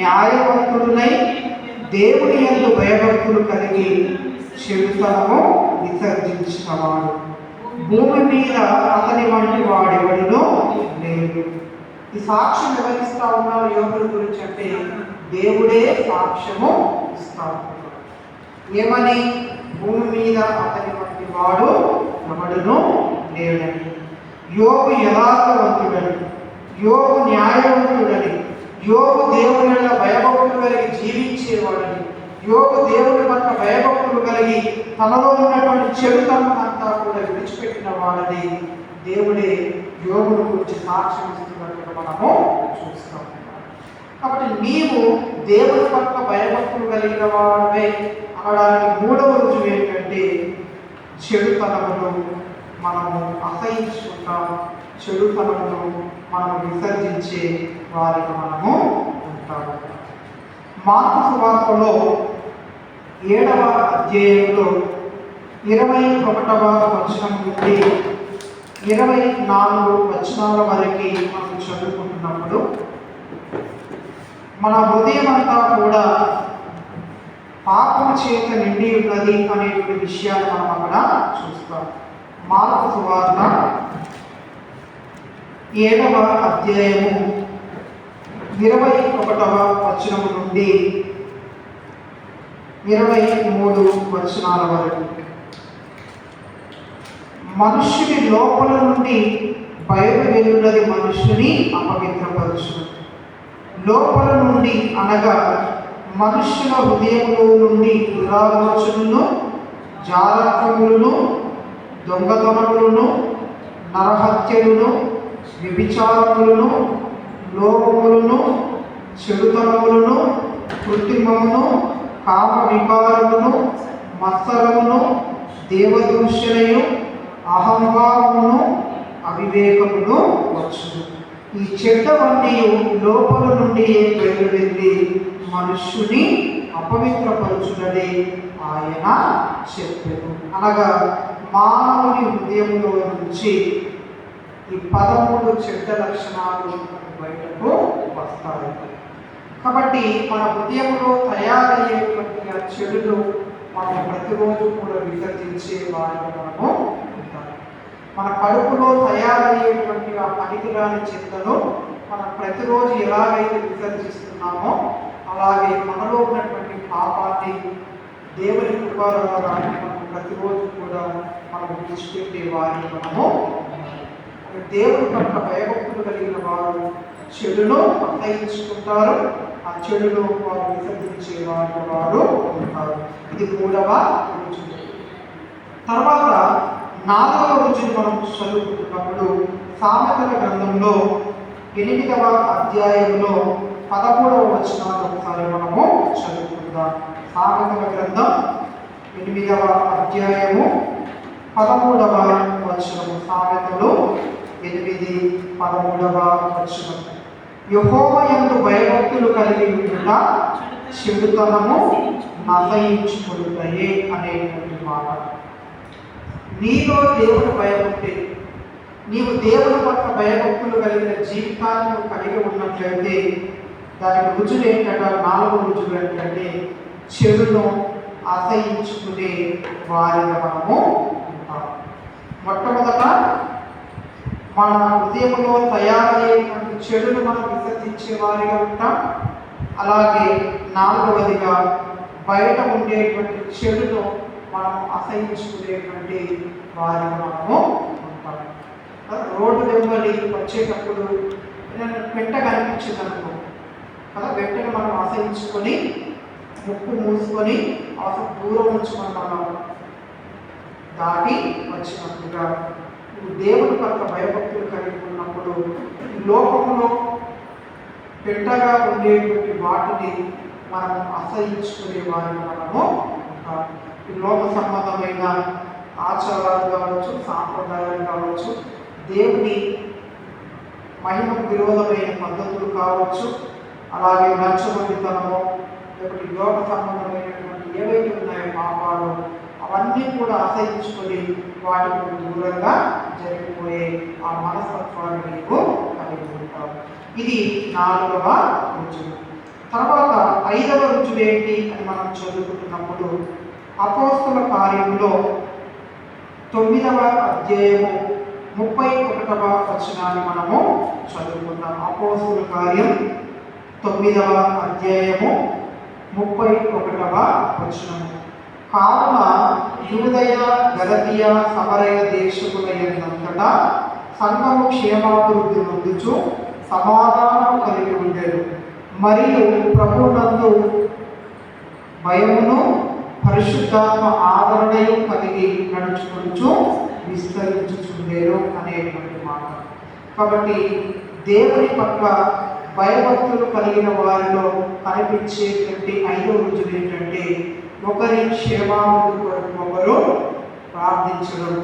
Speaker 1: న్యాయవంతుడునై దేవుని యందు భయభక్తులు కలిగి చెడుతనము విసర్జించినవాడు. భూమి మీద అతని వంటి వాడెవడునో లేడు. ఈ సాక్ష్యం ఎవరిస్తా ఉన్నారు యోగుల గురించి అంటే, దేవుడే సాక్ష్యము ఇస్తా ఉన్నారు. ఏమని? భూమి మీద అతని వంటి వాడు ఎవడునో లేడని. యోగు యథార్థవంతుడని, యోగు న్యాయవంతుడని, యోగు దేవుని భయభక్తులు కలిగి జీవించేవాడని, యోగు దేవుని పట్ల భయభక్తులు కలిగి తనలో ఉన్నటువంటి చెడుతనంతా కూడా విడిచిపెట్టిన వాడని దేవుడే యోగుని గురించి సాక్ష్యం ఇస్తున్నట్టుగా మనము చూస్తాం. కాబట్టి నీవు దేవుని పట్ల భయభక్తులు కలిగిన వాడవే అనడానికి మూడవ రుజువు ఏంటంటే, చెడుతనమును మనము అసహించుకుంటాం, చెడుతనమును మనము విసర్జించే వారిని మనము ఉంటాము. మార్కు సువార్తలో 7వ అధ్యాయంలో 21వ వచనం నుండి 24 వచనాల వరకు మనం చదువుకుంటున్నప్పుడు, మన హృదయం అంతా కూడా పాపం చేత నిండి ఉన్నది అనేటువంటి విషయాన్ని మనం అక్కడ చూస్తాం. మార్కు సువార్త 7వ అధ్యాయము 21వ వచనం నుండి 23 వచనాల వరకు. మనుష్యుని లోపల నుండి బయలు వెళ్ళున్నది మనుష్యుని అపవిత్రపరచును. లోపల నుండి అనగా మనుష్యుల హృదయంలో నుండి దురాలోచనలను, జారత్వములను, దొంగతనములను, నరహత్యలను, వ్యభిచారములను, లోపములను, చెడుతనములను, కృత్రిమమును, కామ వికారమును, మత్సరమును, దేవదూషణయు, అహంభావమును, అవివేకమును వచ్చును. ఈ చెడ్డవన్నీ లోపల నుండి బయలువెళ్ళి మనుష్యుని అపవిత్రపరచునని ఆయన చెప్పారు. అనగా మానవుని హృదయంలో నుంచి ఈ 13 చెడ్డ లక్షణాలు బయటకు వస్తాయి. కాబట్టి మన హృదయంలో తయారయ్యేటువంటి ఆ చెడును మనం ప్రతిరోజు కూడా విసర్జించే వారిని మనము ఉంటాం. మన కడుపులో తయారయ్యేటువంటి ఆ పనికిరాని చింతను మనం ప్రతిరోజు ఎలాగైతే విసర్జిస్తున్నామో, అలాగే మనలో ఉన్నటువంటి పాపాన్ని దేవుని కృపారాన్ని మనం ప్రతిరోజు కూడా మనం విడిచిపెట్టే వారిని మనము. దేవుని పట్ల భయభక్తులు కలిగిన వారు చెడును అసహించుకుంటారు, ఆ చెడును వారు విసర్జించే వారు ఉంటారు. ఇది 3వ రుజువు. తర్వాత 4వ రుజువు మనం చదువుకుంటున్నప్పుడు సామెతల గ్రంథంలో 8వ అధ్యాయంలో 13వ వచనాన్ని ఒకసారి మనము చదువుకుందాం. సామెతల గ్రంథం 8వ అధ్యాయము 13వ వచనము. సామెతలు 8:13వ వచనం. యెహోవా యందు భయభక్తులు కలిగి ఉండుట చెడుతనము నశయించుకొనుటయే అనేటువంటి మాట. నీలో దేవుని భయభక్తి, నీవు దేవుని పట్ల భయభక్తులు కలిగిన జీవితాన్ని కలిగి ఉన్నట్లయితే దానికి రుజువు ఏంటంటే 4వ రుజువు ఏంటంటే చెడును అసహించుకునే వారిగా మనము ఉంటాం. మొట్టమొదట మన హృదయంలో తయారయ్యేటువంటి చెడును మనం విసర్జించే వారిగా ఉంటాం. అలాగే 4వదిగా బయట ఉండేటువంటి చెడును మనం అసహించుకునేటువంటి వారిగా మనము ఉంటాం. రోడ్డు వెంబడి వచ్చేటప్పుడు వెంట కనిపించింది అనుకో కదా, వెంటనే మనం అసహించుకొని ముక్కు మూసుకొని అవసరం దూరం ఉంచుకొని మనం దాటి వచ్చినట్టుగా నువ్వు దేవుని పట్ల భయభక్తులు కలిగి ఉన్నప్పుడు లోకంలో పెంటగా ఉండేటువంటి వాటిని మనం అసహించుకునే వారిని మనము ఉంటాం. ఈ లోక సంబంధమైన ఆచారాలు కావచ్చు, సాంప్రదాయాలు కావచ్చు, దేవుని మహిమకు విరోధమైన పద్ధతులు కావచ్చు, అలాగే నచ్చబడితనము, లేకపోతే లోక సంబంధమైనటువంటి ఏవైతే ఉన్నాయో పాపాలు, అవన్నీ కూడా అసహించుకొని వాటికి దూరంగా జరిగిపోయే ఆ మనస్తత్వాన్ని నీవు కలిగి ఉంటావు. ఇది 4వ రుజువు. తర్వాత 5వ రుజువు ఏంటి అని మనం చదువుకుంటున్నప్పుడు అపోస్తుల కార్యంలో 9వ అధ్యాయము 31వ వచనాన్ని మనము చదువుకుందాం. అపోస్తుల కార్యం 9వ అధ్యాయము 31వ వచనము. కావున యూదయ, గలతీయ, సమరయ దేశములైనంతటా సంఘము క్షేమాభివృద్ధి నొందుచు సమాధానము కలిగి ఉండేది. మరియు ప్రభువునందు భయమును పరిశుద్ధాత్మ ఆదరణయు కలిగి నడుచుకుంటూ విస్తరించుచుండేరు అనేటువంటి మాట. కాబట్టి దేవుని పట్ల భయభక్తులు కలిగిన వారిలో కనిపించేటువంటి 5వ రుజువు ఏంటంటే ఒకరి క్షేమాభివృద్ధి కొరకు ఒకరు ప్రార్థించడం,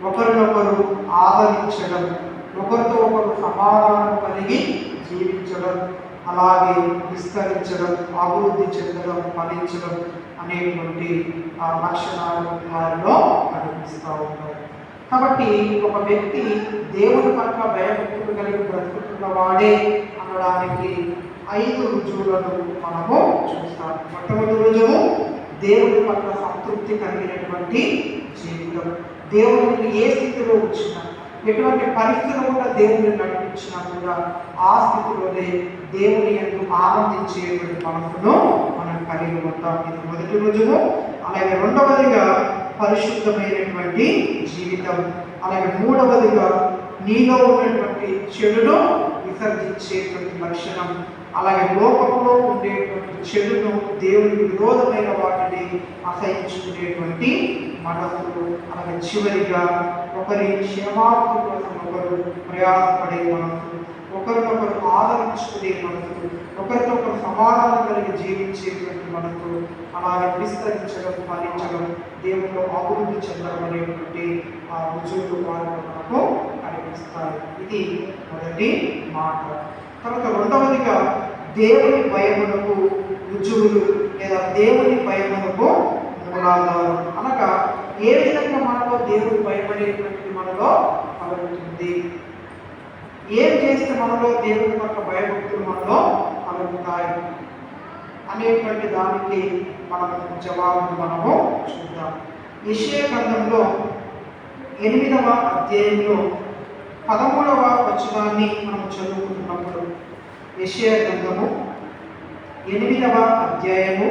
Speaker 1: ఒకరినొకరు ఆదరించడం, ఒకరితో ఒకరు సమాధానం కలిగి జీవించడం, అలాగే విస్తరించడం, అభివృద్ధి చెందడం, ఫలించడం అనేటువంటి ఆ లక్షణాలు వారిలో కనిపిస్తూ ఉంటాయి. కాబట్టి ఒక వ్యక్తి దేవుని పట్ల భయభక్తులు కలిగి బ్రతుకుతున్న వాడే అనడానికి 5 రుజువులను మనము చూస్తాం. మొట్టమొదటి రుజువు దేవుని పట్ల సంతృప్తి కలిగినటువంటి జీవితం. దేవుడిని ఏ స్థితిలో వచ్చినా, ఎటువంటి పరిస్థితులు కూడా దేవుని నడిపించినా కూడా ఆ స్థితిలోనే దేవుని యందు ఆనందించేటువంటి మనసును మనం కలిగి ఉంటాం. ఇది మొదటి రుజువు. అలాగే 2వదిగా పరిశుద్ధమైనటువంటి జీవితం. అలాగే 3వదిగా నీలో ఉన్నటువంటి చెడును విసర్జించేటువంటి లక్షణం. అలాగే లోకంలో ఉండేటువంటి చెడును, దేవునికి విరోధమైన వాటిని అసహించుకునేటువంటి మనస్సులు. అలాగే చివరిగా ఒకరి క్షేమాభివృద్ధి కోసం ఒకరు ప్రయాసపడే మనస్సు, ఒకరినొకరు ఆదరించుకునే మనస్సు, ఒకరితో ఒకరు సమాధానం కలిగి జీవించేటువంటి మనస్సు, అలాగే విస్తరించడం, ఫలించడం, దేవునిలో అభివృద్ధి చెందడం అనేటువంటి ఆ రుజువులు వారిలో మనకు కనిపిస్తాయి. ఇది మొదటి మాట. తర్వాత 2వదిగా దేవుని భయమునకు రుజువులు లేదా దేవుని భయమునకు మూలాధారం. అనగా ఏ విధంగా మనలో దేవుని భయం అనేటువంటిది మనలో కలుగుతుంది, ఏం చేస్తే మనలో దేవుని పట్ల భయభక్తులు మనలో కలుగుతాయి అనేటువంటి దానికి మనము జవాబు మనము చూద్దాం. యెషయా గ్రంథంలో 8వ అధ్యాయంలో 13వ వచనాన్ని మనం చదువుకుంటున్నప్పుడు, యెషయా గ్రంథము 8వ అధ్యాయము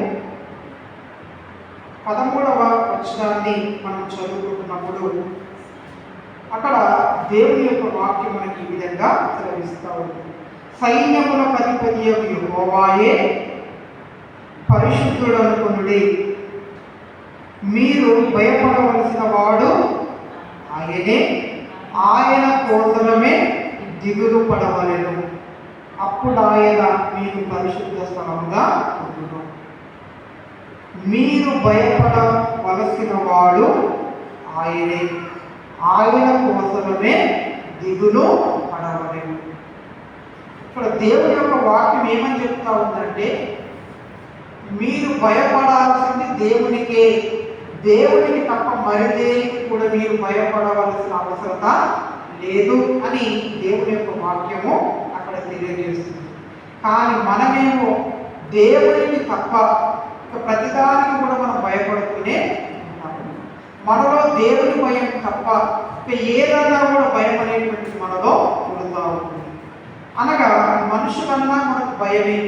Speaker 1: 13వ వచనాన్ని మనం చదువుకుంటున్నప్పుడు అక్కడ దేవుని యొక్క వాక్యం మనకి ఈ విధంగా సెలవిస్తూ ఉంది. సైన్యములకు అధిపతి యెహోవాయే పరిశుద్ధుడు అనుకునుడి, మీరు భయపడవలసిన వాడు ఆయనే, ఆయన కోసమే దిగులు పడవలెను, అప్పుడు ఆయన మీకు పరిశుద్ధ స్థలంగా ఉండును. మీరు భయపడవలసిన వాడు ఆయనే, ఆయన కోసమే దిగులు పడవలెను. ఇక్కడ దేవుని యొక్క వాక్యం ఏమని చెప్తా ఉందంటే, మీరు భయపడాల్సింది దేవునికే, దేవునికి తప్ప మరి దేనికి కూడా మీరు భయపడవలసిన అవసరత లేదు అని దేవుని యొక్క వాక్యము అక్కడ తెలియజేస్తుంది. కానీ మనమేమో దేవుడిని తప్ప ప్రతిదానికి కూడా మనం భయపడుతూనే ఉంటాము. మనలో దేవుని భయం తప్ప ఏదన్నా కూడా భయం అనేటువంటి మనలో పుడుతూ ఉంటుంది. అనగా మనుషులన్నా మనకు భయమే,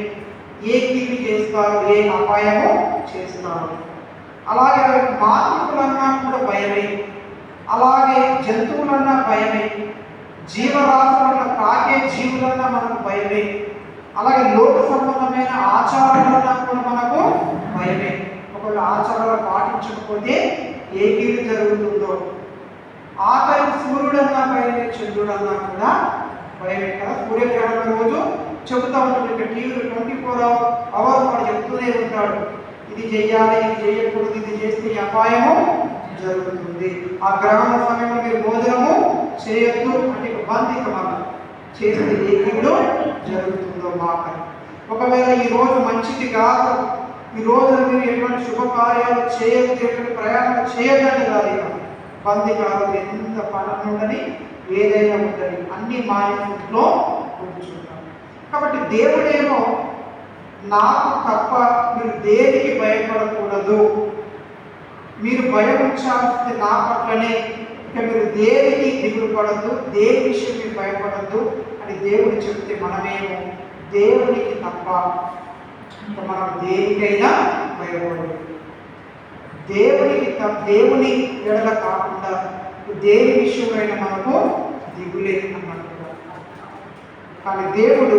Speaker 1: ఏ కీడు చేస్తారు, ఏ అపాయమో చేస్తారు. అలాగే మానవులన్నా కూడా భయమే, అలాగే జంతువులన్నా భయమే, జీవరాశులన్నా తాకే జీవులన్నా మనకు భయమే, అలాగే లోక సంబంధమైన ఆచారాలన్నా కూడా మనకు భయమే. ఒకవేళ ఆచారాలు పాటించకపోతే ఏ కీడు జరుగుతుందో, ఆఖరి సూర్యుడన్నా భయమే, చంద్రుడన్నా కూడా భయమే కదా. సూర్యగ్రహణం రోజు చెబుతూ ఉంటుంది, ఇక్కడ టీవీలో 24 hours వాడు చెప్తూనే ఉంటాడు, ఇది చెయ్యాలి, ఇది చేయకూడదు, ఇది చేస్తే ఈ అపాయము జరుగుతుంది. ఆ గ్రహణ సమయంలో మీరు భోజనము చేయొద్దు అంటే బంధికమన్న చేస్తే ఏ కీడు జరుగుతుందో మాకని. ఒకవేళ ఈ రోజు మంచిది కాదు, ఈ రోజు మీరు ఎటువంటి శుభకార్యాలు చేయొద్దు, ఎటువంటి ప్రయాణాలు చేయొద్దని కాదు, ఇక బంది కాదు, ఎంత పనులు ఉండని ఏదైనా ఉండని అన్ని మానవులో కూర్చుంటాం. కాబట్టి దేవుడేమో నాకు తప్ప మీరు దేనికి భయపడకూడదు, మీరు భయం ఉంచాల్సింది నా పట్లనే, ఇక మీరు దేనికి దిగులు పడద్దు, దేని విషయం మీరు భయపడద్దు అని దేవుడు చెప్తే మనమేమో దేవునికి తప్ప ఇంకా మనం దేనికైనా భయపడదు. దేవుని ఎడల కాకుండా దేని విషయమైనా మనకు దిగులే అన్నట్టుగా. కానీ దేవుడు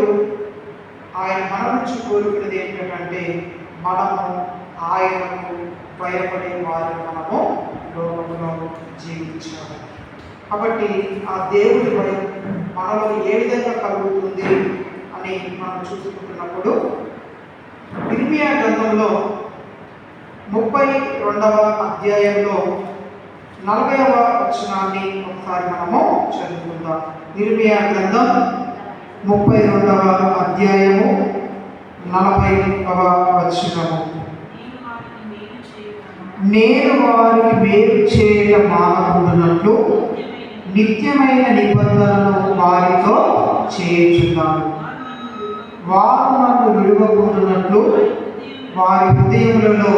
Speaker 1: ఆయన మన నుంచి కోరుకునేది ఏంటంటే మనము ఆయనకు భయపడే వారిని మనము లోకంలో జీవించాలి. కాబట్టి ఆ దేవుడి భయం మనలో ఏ విధంగా కలుగుతుంది అని మనం చూసుకుంటున్నప్పుడు ఇర్మియా గ్రంథంలో 32వ అధ్యాయంలో 40వ వచనాన్ని ఒకసారి మనము చదువుకుందాం. ఇర్మియా గ్రంథం 32వ అధ్యాయము 40వ వచనము. నేను వారికి మేలు చేయక మానకుండానట్లు నిత్యమైన నిబంధనను వారితో చేయుచున్నాను. వారు నన్ను విడువకుండానట్లు వారి హృదయములలో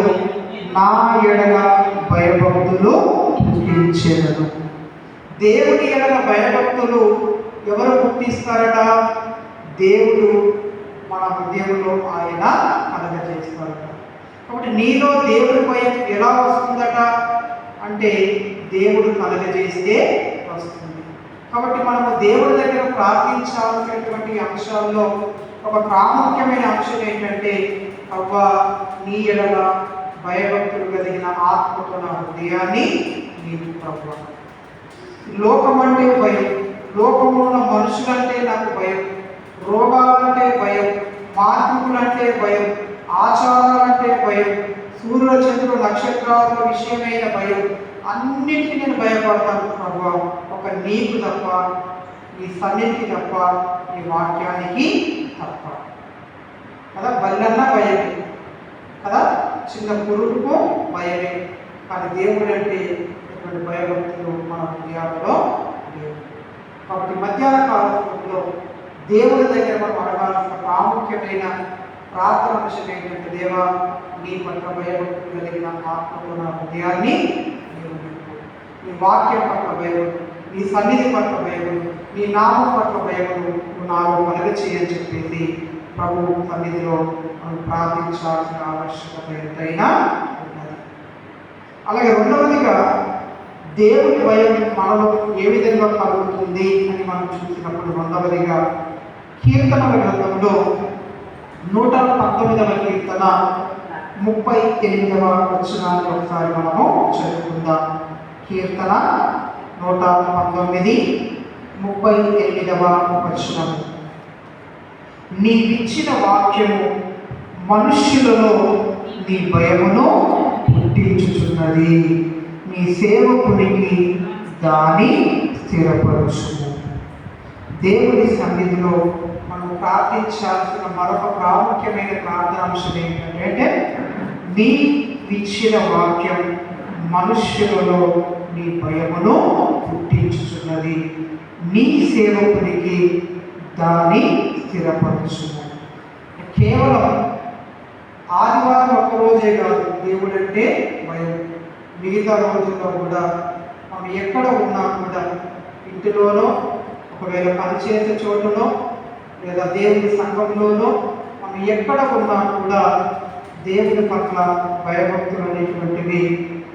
Speaker 1: నా ఎడల భయభక్తులు పుట్టించెదను. దేవుని ఎడల భయభక్తులు ఎవరు పుట్టిస్తారట? దేవుడు మన హృదయంలో ఆయన కలగజేస్తారట. కాబట్టి నీలో దేవుడి భయం ఎలా వస్తుందట అంటే దేవుడు కలగజేస్తే వస్తుంది. కాబట్టి మనము దేవుడి దగ్గర ప్రార్థించాల్సినటువంటి అంశాల్లో ఒక ప్రాముఖ్యమైన అంశం ఏంటంటే, అవ్వ నీ ఎడల భయభక్తులు కలిగిన ఆత్మతో నా హృదయాన్ని నీకు ప్రవ్వ. లోకం అంటే భయం, లోకంలో ఉన్న మనుషులంటే నాకు భయం, రోగాలంటే భయం, మార్పులంటే భయం, ఆచారాలంటే భయం, సూర్యుల చంద్రుల నక్షత్రాల విషయమైన భయం, అన్నిటికీ నేను భయపడతాను ప్రభా, ఒక నీకు తప్ప, నీ సన్నిధికి తప్ప, నీ వాక్యానికి తప్ప కదా. బల్లన్నా భయమే కదా, చిన్న పురుగుకు భయమే. కానీ దేవుడు అంటే ఇటువంటి భయభక్తులు మన హృదయాలలో లేవు. కాబట్టి మధ్యాహ్న కాలంలో దేవుడి దగ్గర మనం అడగాల్సిన ప్రాముఖ్యమైన ప్రార్థన విషయం ఏంటంటే, దేవా నీ పట్ల భయభక్తులు కలిగిన ఆత్మతో నా హృదయాన్ని నీ వాక్యం పట్ల భయం, నీ సన్నిధి పట్ల భయం, నీ నామం పట్ల భయం నువ్వు నాలో కలుగ చేయని చెప్పేసి ప్రభు సన్నిధిలో మనం ప్రార్థించాల్సిన ఆవశ్యకత ఎంతైనా ఉన్నది. అలాగే రెండవదిగా దేవుని భయం మనలో ఏ విధంగా కలుగుతుంది అని మనం చూసినప్పుడు, రెండవదిగా కీర్తనల గ్రంథంలో 119వ కీర్తన 38వ వచనాన్ని ఒకసారి మనము చదువుకుందాం. కీర్తన 119, 38వ వచనం. నీవిచ్చిన వాక్యము మనుష్యులలో నీ భయమును పుట్టించుచున్నది, నీ సేవకునికి దాని స్థిరపరచుము. దేవుని సన్నిధిలో మనం ప్రార్థించాల్సిన మరొక ప్రాముఖ్యమైన ప్రార్థనాంశం ఏంటంటే, నీ ఇచ్చిన వాక్యం మనుష్యులలో నీ భయమును పుట్టించుచున్నది, నీ సేవకునికి దాని స్థిరపరచుము. కేవలం ఆదివారం ఒక్కరోజే కాదు దేవుడంటే భయం. మిగతా రోజుల్లో కూడా మనం ఎక్కడ ఉన్నా కూడా, ఇంటిలోనో, ఒకవేళ పనిచేసే చోటులో, లేదా దేవుని సంఘంలోనో, మనం ఎక్కడ ఉన్నా కూడా దేవుని పట్ల భయభక్తులు అనేటువంటివి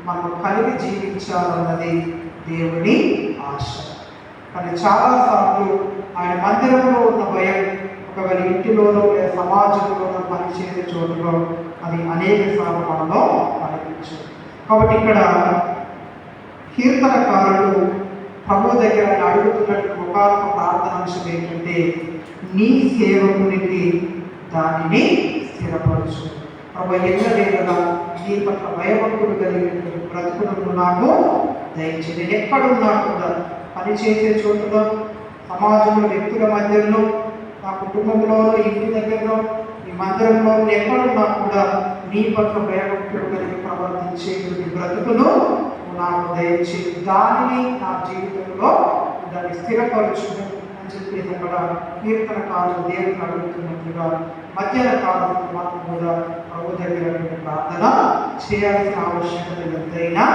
Speaker 1: మనం కలిగి జీవించాలన్నది దేవుని ఆశ. కానీ చాలాసార్లు ఆయన మందిరంలో ఉన్న భయం ఒకవేళ ఇంటిలోనో లేదా సమాజంలోనో పనిచేసే చోటులో అది అనేక సార్లు మనలో కనిపించదు. కాబట్టి ఇక్కడ కీర్తనకారులు ప్రభు దగ్గర అడుగుతున్నట్టు ఒకనొక ప్రార్థనాంశం ఏంటంటే, నీ సేవకునికి దానిని స్థిరపరచు. ప్రభు ఎన్నడేలా నీ పట్ల భయభక్తులు కలిగినటువంటి బ్రతుకులను నాకు దయచేసి. నేను ఎక్కడున్నా కూడా, పనిచేసే చోటులో, సమాజంలో, వ్యక్తుల మధ్యలో, నా కుటుంబంలోనో, ఇంటి దగ్గరలో, ఈ మందిరంలో ఎక్కడున్నా కూడా నీ పట్ల భయభక్తులు కలిగి ప్రవర్తించేటువంటి బ్రతుకును నాకు దయచేసి, దానిని నా జీవితంలో దాన్ని స్థిరపరచును అని చెప్పేసి అక్కడ కీర్తనకారులు దేవుని అడుగుతున్నట్లుగా మధ్యాహ్న కాలం మనం కూడా ప్రభు దగ్గర ప్రార్థన చేయాల్సిన ఆవశ్యకత ఎంతైనా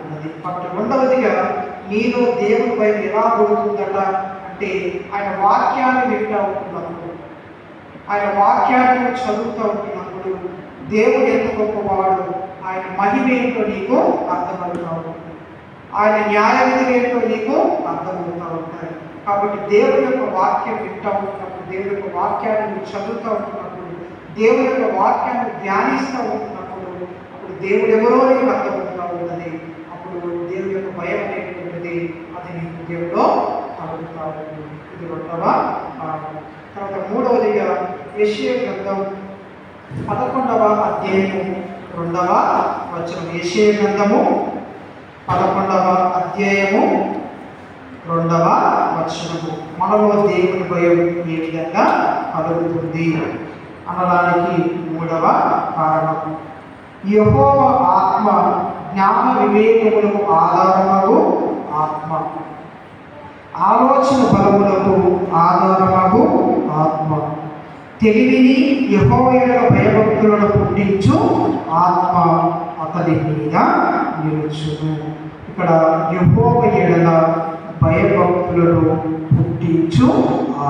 Speaker 1: ఉన్నది. కాబట్టి రెండవదిగా నీలో దేవుని భయం ఎలా దొరుకుతుందట అంటే, ఆయన వాక్యాన్ని వింటూ ఉంటున్నప్పుడు, ఆయన వాక్యాన్ని చదువుతూ ఉంటున్నప్పుడు దేవుడు ఎంత గొప్పవాడు, ఆయన మహిమ ఏంటో నీకు అర్థమవుతూ ఉంటుంది, ఆయన న్యాయ విధులు ఏంటో నీకు అర్థమవుతూ ఉంటాయి. కాబట్టి దేవుని యొక్క వాక్యం వింటూ ఉంటున్నప్పుడు, దేవుని యొక్క వాక్యాన్ని నువ్వు చదువుతూ ఉంటున్నప్పుడు, దేవుని యొక్క వాక్యాన్ని ధ్యానిస్తూ ఉంటున్నప్పుడు, అప్పుడు దేవుడు ఎవరో నీకు అర్థమవుతూ ఉన్నది. అప్పుడు దేవుని యొక్క భయం అనేటువంటిది అది నీకు దేవుడో కలుగుతూ ఉంటుంది. ఇది రెండవ భాగం. తర్వాత మూడవదిగా యెషయా గ్రంథం 11వ అధ్యాయము 2వ వచనం. యెషయా గ్రంథము 11వ అధ్యాయము 2వ వచనము. మనలో దేవుని భయం ఏ విధంగా కలుగుతుంది అనడానికి 3వ కారణం. యెహోవా ఆత్మ జ్ఞాన వివేకములకు ఆధారమగు ఆత్మ, ఆలోచన బలములకు ఆధారమగు ఆత్మ, తెలివిని యెహోవా భయభక్తులను పుట్టించు ఆత్మ అతని మీద నిలుచును. ఇక్కడ యెహోవా ఎడల భయభక్తులను పుట్టించు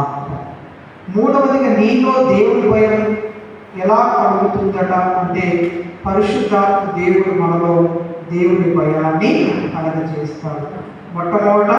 Speaker 1: ఆత్మ. మూడవదిగా నీలో దేవుని భయం ఎలా కలుగుతుందట అంటే, పరిశుద్ధాత్మ దేవుడు మనలో దేవుని భయాన్ని కలగజేస్తాడు. మొట్టమొదట